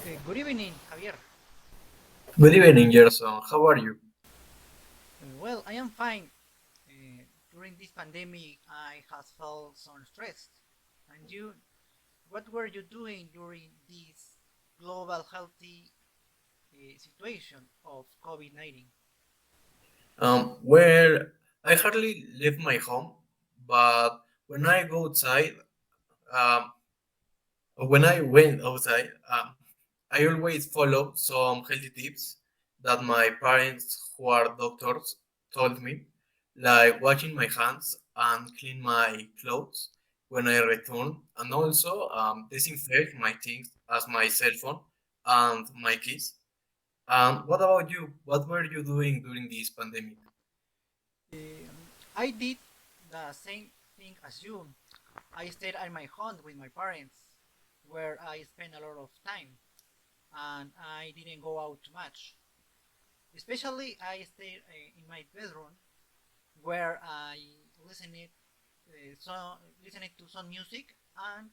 Good evening, Javier. Good evening, Gerson. How are you? Well, I am fine. During this pandemic, I have felt some stress. And you, what were you doing during this global healthy situation of COVID-19? Well, I hardly leave my home, but when I go outside, um, when I went outside, I always follow some healthy tips that my parents, who are doctors, told me, like washing my hands and clean my clothes when I return, and also disinfect my things as my cell phone and my keys. What about you? What were you doing during this pandemic? I did the same thing as you. I stayed at my home with my parents, where I spent a lot of time, and I didn't go out too much. Especially, I stayed in my bedroom, where I listened listened to some music and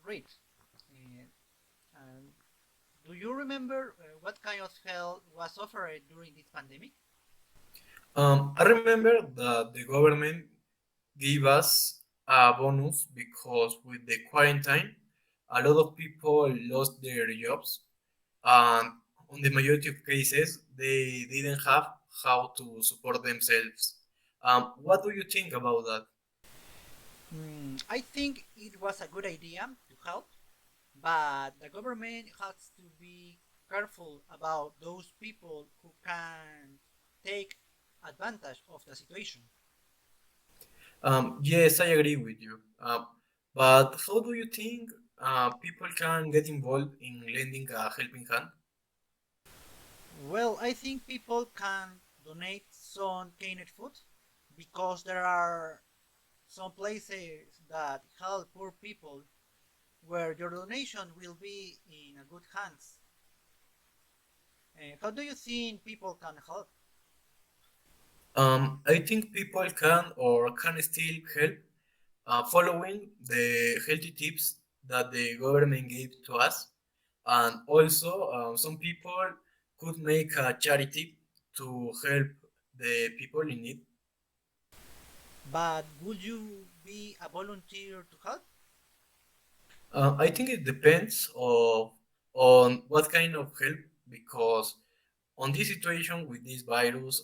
read. Uh, and do you remember what kind of help was offered during this pandemic? I remember that the government gave us a bonus because with the quarantine, a lot of people lost their jobs, and on the majority of cases, they didn't have how to support themselves. What do you think about that? I think it was a good idea to help, but the government has to be careful about those people who can take advantage of the situation. Yes, I agree with you. But how do you think people can get involved in lending a helping hand? Well, I think people can donate some canned food because there are some places that help poor people where your donation will be in a good hands. How do you think people can help? I think people can or can still help following the healthy tips that the government gave to us. And also, some people could make a charity to help the people in need. But would you be a volunteer to help? I think it depends on what kind of help, because on this situation with this virus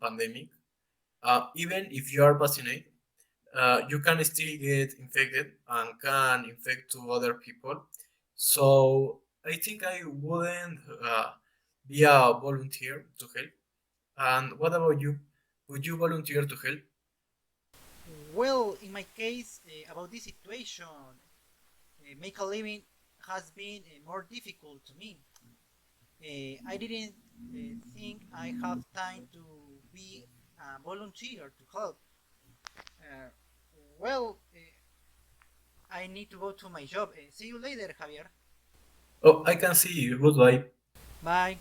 pandemic, even if you are vaccinated, you can still get infected and can infect to other people. So I think I wouldn't be a volunteer to help. And what about you? Would you volunteer to help? Well, in my case, about this situation, make a living has been more difficult to me. I didn't think I have time to be a volunteer to help. Uh, well, I need to go to my job. See you later, Javier. Oh, I can see you. Goodbye. Bye.